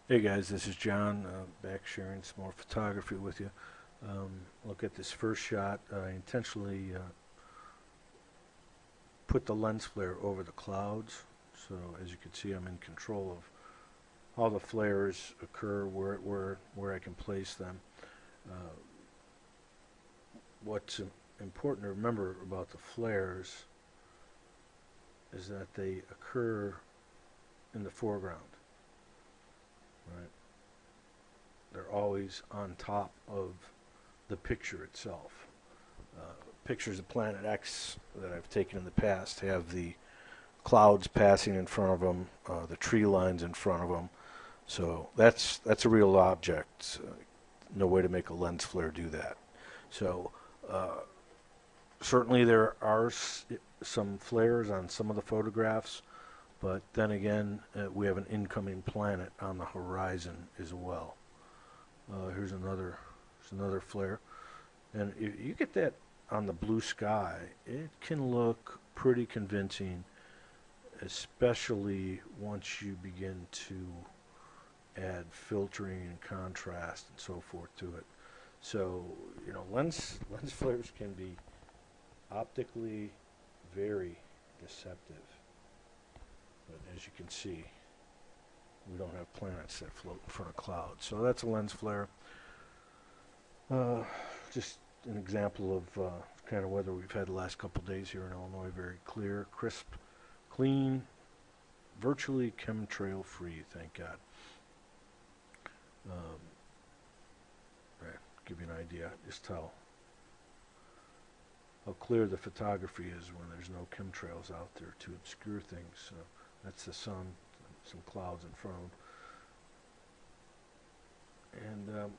Hey guys, this is John, back sharing some more photography with you. Look at this first shot. I intentionally put the lens flare over the clouds, so as you can see I'm in control of how the flares occur, where I can place them. Uh, what's important to remember about the flares is that they occur in the foreground, right? They're always on top of the picture itself. Pictures of Planet X that I've taken in the past have the clouds passing in front of them, the tree lines in front of them. So that's a real object. No way to make a lens flare do that. So uh, certainly there are some flares on some of the photographs, but then again, we have an incoming planet on the horizon as well. Here's another flare, and if you get that on the blue sky, it can look pretty convincing, especially once you begin to add filtering and contrast and so forth to it. So, lens flares can be optically very deceptive. But as you can see, we don't have planets that float in front of clouds. So that's a lens flare. Uh, just an example of kind of weather we've had the last couple of days here in Illinois. Very clear, crisp, clean, virtually chemtrail free, thank God. Um, right, give you an idea just how clear the photography is when there's no chemtrails out there to obscure things. So that's the sun, some clouds in front of them. And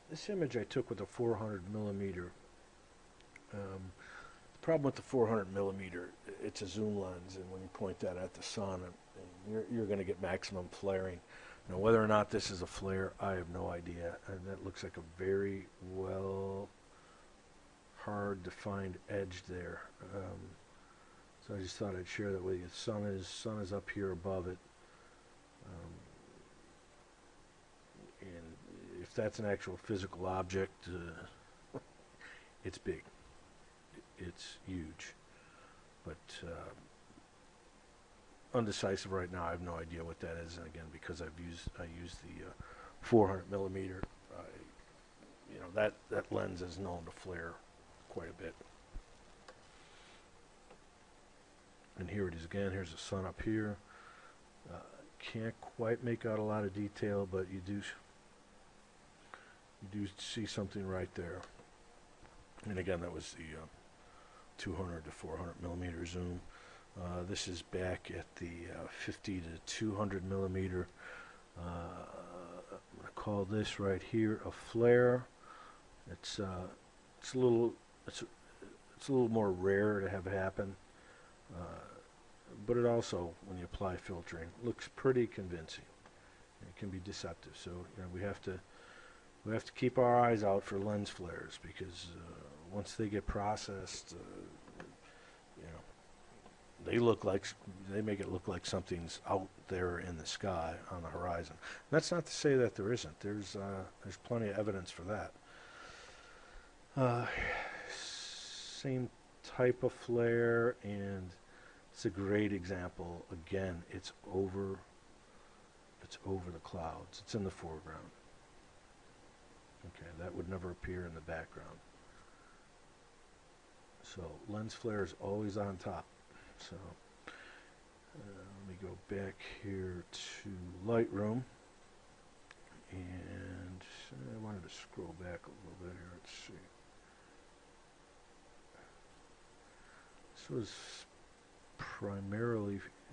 this image I took with a 400 millimeter. The problem with the 400 millimeter, it's a zoom lens, and when you point that at the sun, you're going to get maximum flaring. Now, whether or not this is a flare, I have no idea. And that looks like a very well hard defined edge there. So I just thought I'd share that with you. The sun is up here above it. And if that's an actual physical object, it's big. It's huge. But undecisive right now. I have no idea what that is. And again, because I use the 400 millimeter, that lens is known to flare quite a bit. And here it is again. Here's the sun up here. Can't quite make out a lot of detail, but you do see something right there. And again, that was the 200 to 400 millimeter zoom. This is back at the 50 to 200 millimeter. I'm going to call this right here a flare. It's a little more rare to have happen, but it also, when you apply filtering, looks pretty convincing. It can be deceptive. So we have to keep our eyes out for lens flares, because once they get processed, they make it look like something's out there in the sky on the horizon. And that's not to say that there isn't. There's plenty of evidence for that. Same type of flare, and it's a great example. Again, it's over the clouds. It's in the foreground. Okay, that would never appear in the background. So lens flare is always on top. So let me go back here to Lightroom, and I wanted to scroll back a little bit here. Let's see.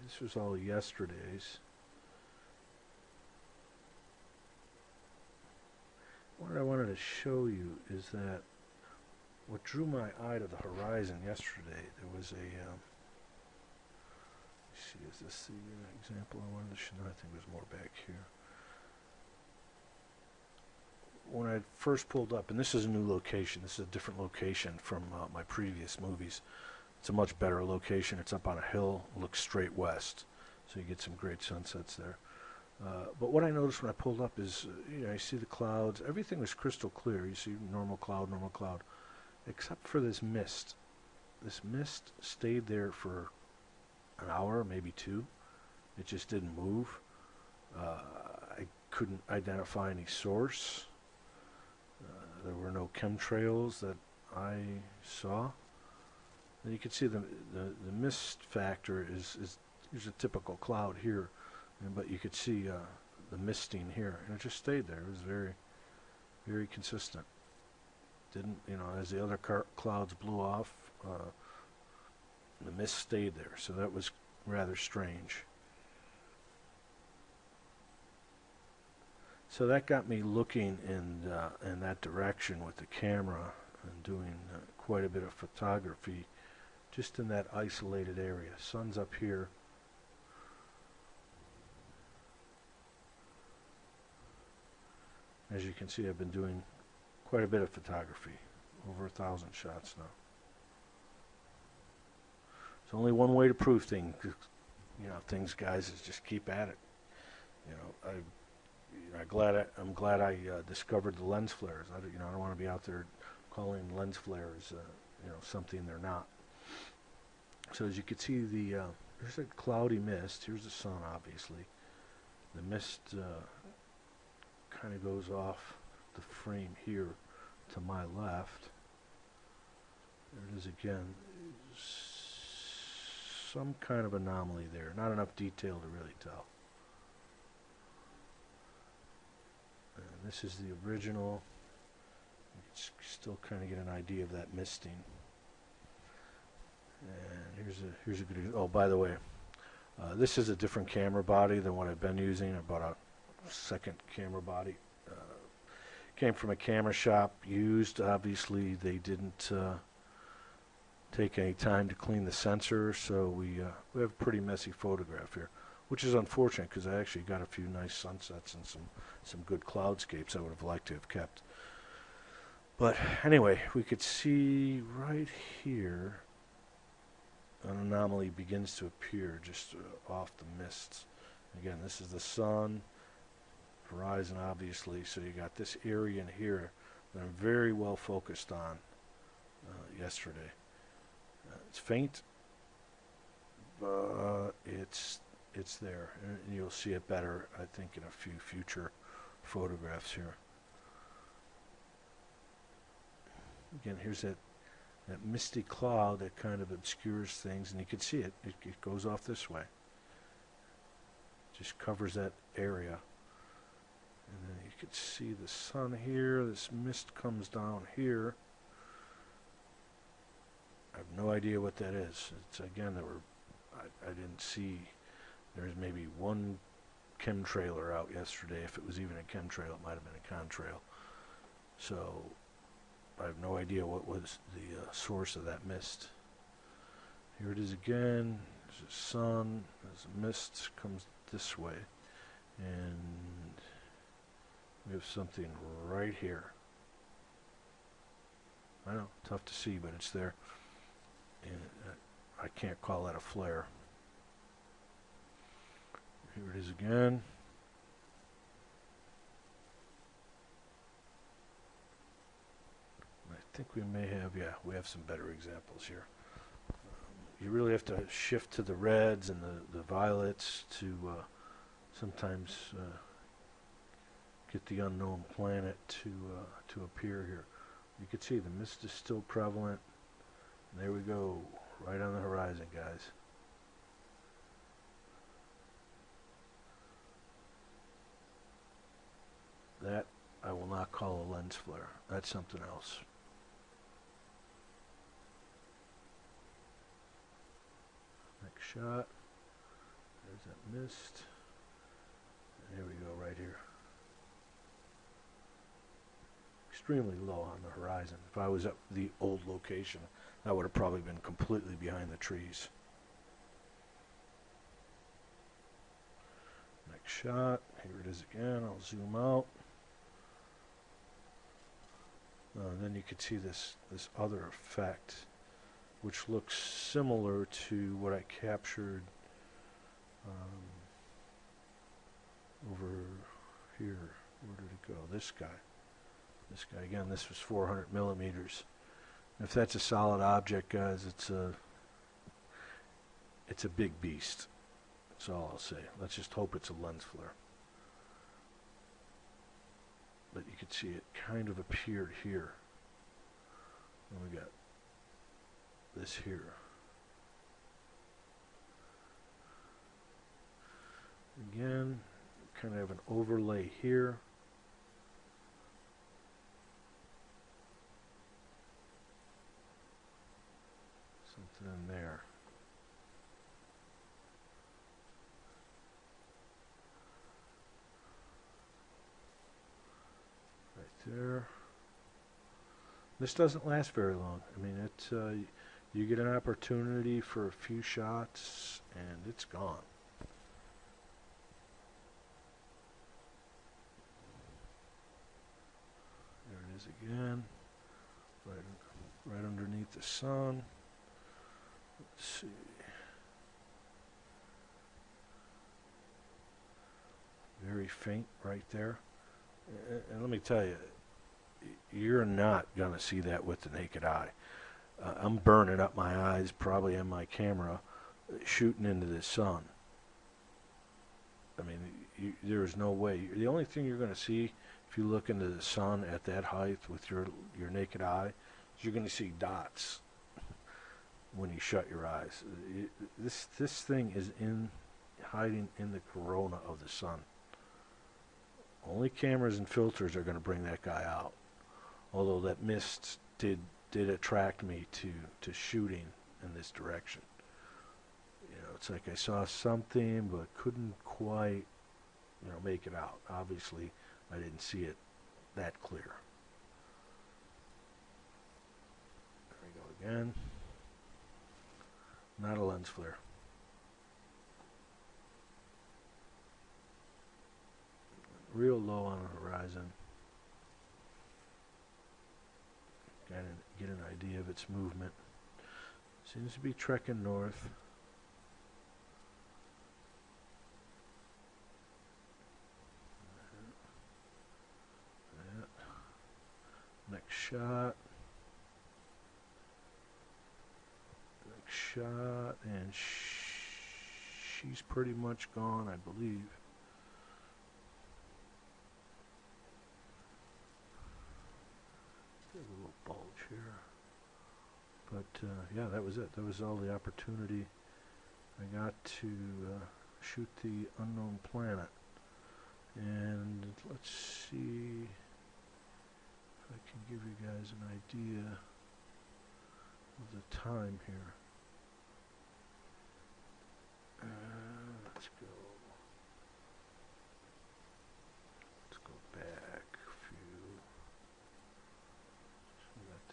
This was all yesterday's. What I wanted to show you is that what drew my eye to the horizon yesterday, there was a, let's see, is this the example I wanted to show? No, I think there's more back here. When I first pulled up, and this is a new location, this is a different location from my previous movies. It's a much better location. It's up on a hill, looks straight west, so you get some great sunsets there. But what I noticed when I pulled up is, you know, you see the clouds. Everything was crystal clear. You see normal cloud, except for this mist. This mist stayed there for an hour, maybe two. It just didn't move. I couldn't identify any source. There were no chemtrails that I saw. And you can see the mist factor is there's a typical cloud here, but you could see the misting here, and it just stayed there. It was very, very consistent. Didn't, you know, as the other clouds blew off, the mist stayed there. So that was rather strange. So that got me looking in that direction with the camera and doing quite a bit of photography just in that isolated area. Sun's up here. As you can see, I've been doing quite a bit of photography, over 1,000 shots now. There's only one way to prove things, you know, guys, is just keep at it. You know, I'm glad I discovered the lens flares. I don't want to be out there calling lens flares, you know, something they're not. So as you can see, there's a cloudy mist. Here's the sun, obviously. The mist kind of goes off the frame here to my left. There it is again. Some kind of anomaly there. Not enough detail to really tell. And this is the original. You can still kind of get an idea of that misting. And here's a good. Oh, by the way, this is a different camera body than what I've been using. I bought a second camera body. Came from a camera shop, used. Obviously, they didn't take any time to clean the sensor, so we have a pretty messy photograph here, which is unfortunate because I actually got a few nice sunsets and some good cloudscapes I would have liked to have kept. But anyway, we could see right here an anomaly begins to appear just off the mists. Again, this is the sun, horizon obviously, so you got this area in here that I'm very well focused on yesterday. It's faint, but it's there, and you'll see it better, I think, in a few future photographs here. Again, here's that misty cloud that kind of obscures things, and you can see it. It goes off this way. Just covers that area. And then you can see the sun here. This mist comes down here. I have no idea what that is. It's again, I didn't see. There's maybe one chemtrailer out yesterday. If it was even a chemtrail, it might have been a contrail. So I have no idea what was the source of that mist. Here it is again. There's a sun. As the mist comes this way, and we have something right here. I know, tough to see, but it's there. And I can't call that a flare. Here it is again. I think we may have, yeah, we have some better examples here. You really have to shift to the reds and the violets to sometimes get the unknown planet to appear here. You can see the mist is still prevalent. And there we go, right on the horizon, guys. That I will not call a lens flare. That's something else. Next shot. There's that mist. And here we go, right here. Extremely low on the horizon. If I was at the old location, that would have probably been completely behind the trees. Next shot. Here it is again. I'll zoom out. Then you could see this other effect, which looks similar to what I captured here. Where did it go? This guy. This guy again. This was 400 millimeters. If that's a solid object, guys, it's a big beast. That's all I'll say. Let's just hope it's a lens flare. But you could see it kind of appeared here. And we got this here. Again, kind of have an overlay here. Something in there. There. This doesn't last very long. I mean, you get an opportunity for a few shots and it's gone. There it is again, right underneath the sun. Let's see. Very faint right there. And let me tell you, you're not going to see that with the naked eye. I'm burning up my eyes, probably in my camera, shooting into the sun. I mean, there is no way. The only thing you're going to see if you look into the sun at that height with your naked eye is you're going to see dots when you shut your eyes. This thing is hiding in the corona of the sun. Only cameras and filters are going to bring that guy out. Although that mist did attract me to shooting in this direction. You know, it's like I saw something but couldn't quite, make it out. Obviously, I didn't see it that clear. There we go again. Not a lens flare. Real low on the horizon. Kind of get an idea of its movement. Seems to be trekking north. Next shot. Next shot, and she's pretty much gone, I believe. A little bulge here, but yeah, that was it. That was all the opportunity I got to shoot the unknown planet. And let's see if I can give you guys an idea of the time here. Let's go back a few.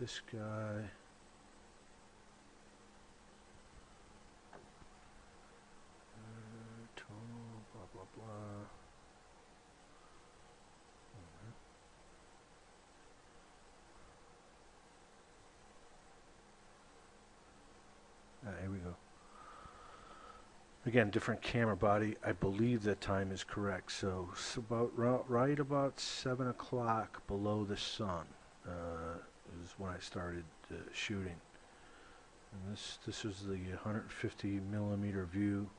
This guy. Tonal, blah, blah, blah. Here we go. Again, different camera body. I believe that time is correct. So it's about right about 7 o'clock below the sun. Is when I started shooting. And this is the 150 millimeter view.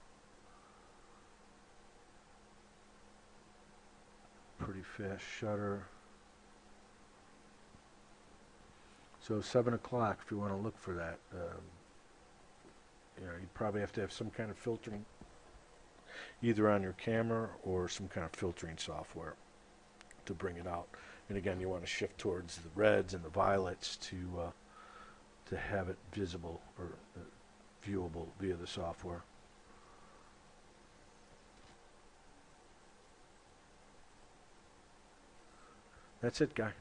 Pretty fast shutter. So 7 o'clock if you want to look for that. You'd probably have to have some kind of filtering either on your camera or some kind of filtering software to bring it out. And again, you want to shift towards the reds and the violets to have it visible or viewable via the software. That's it, guy.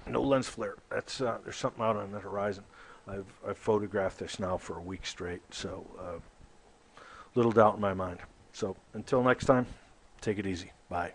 No lens flare. That's there's something out on the horizon. I've photographed this now for a week straight, so little doubt in my mind. So until next time, take it easy. Bye.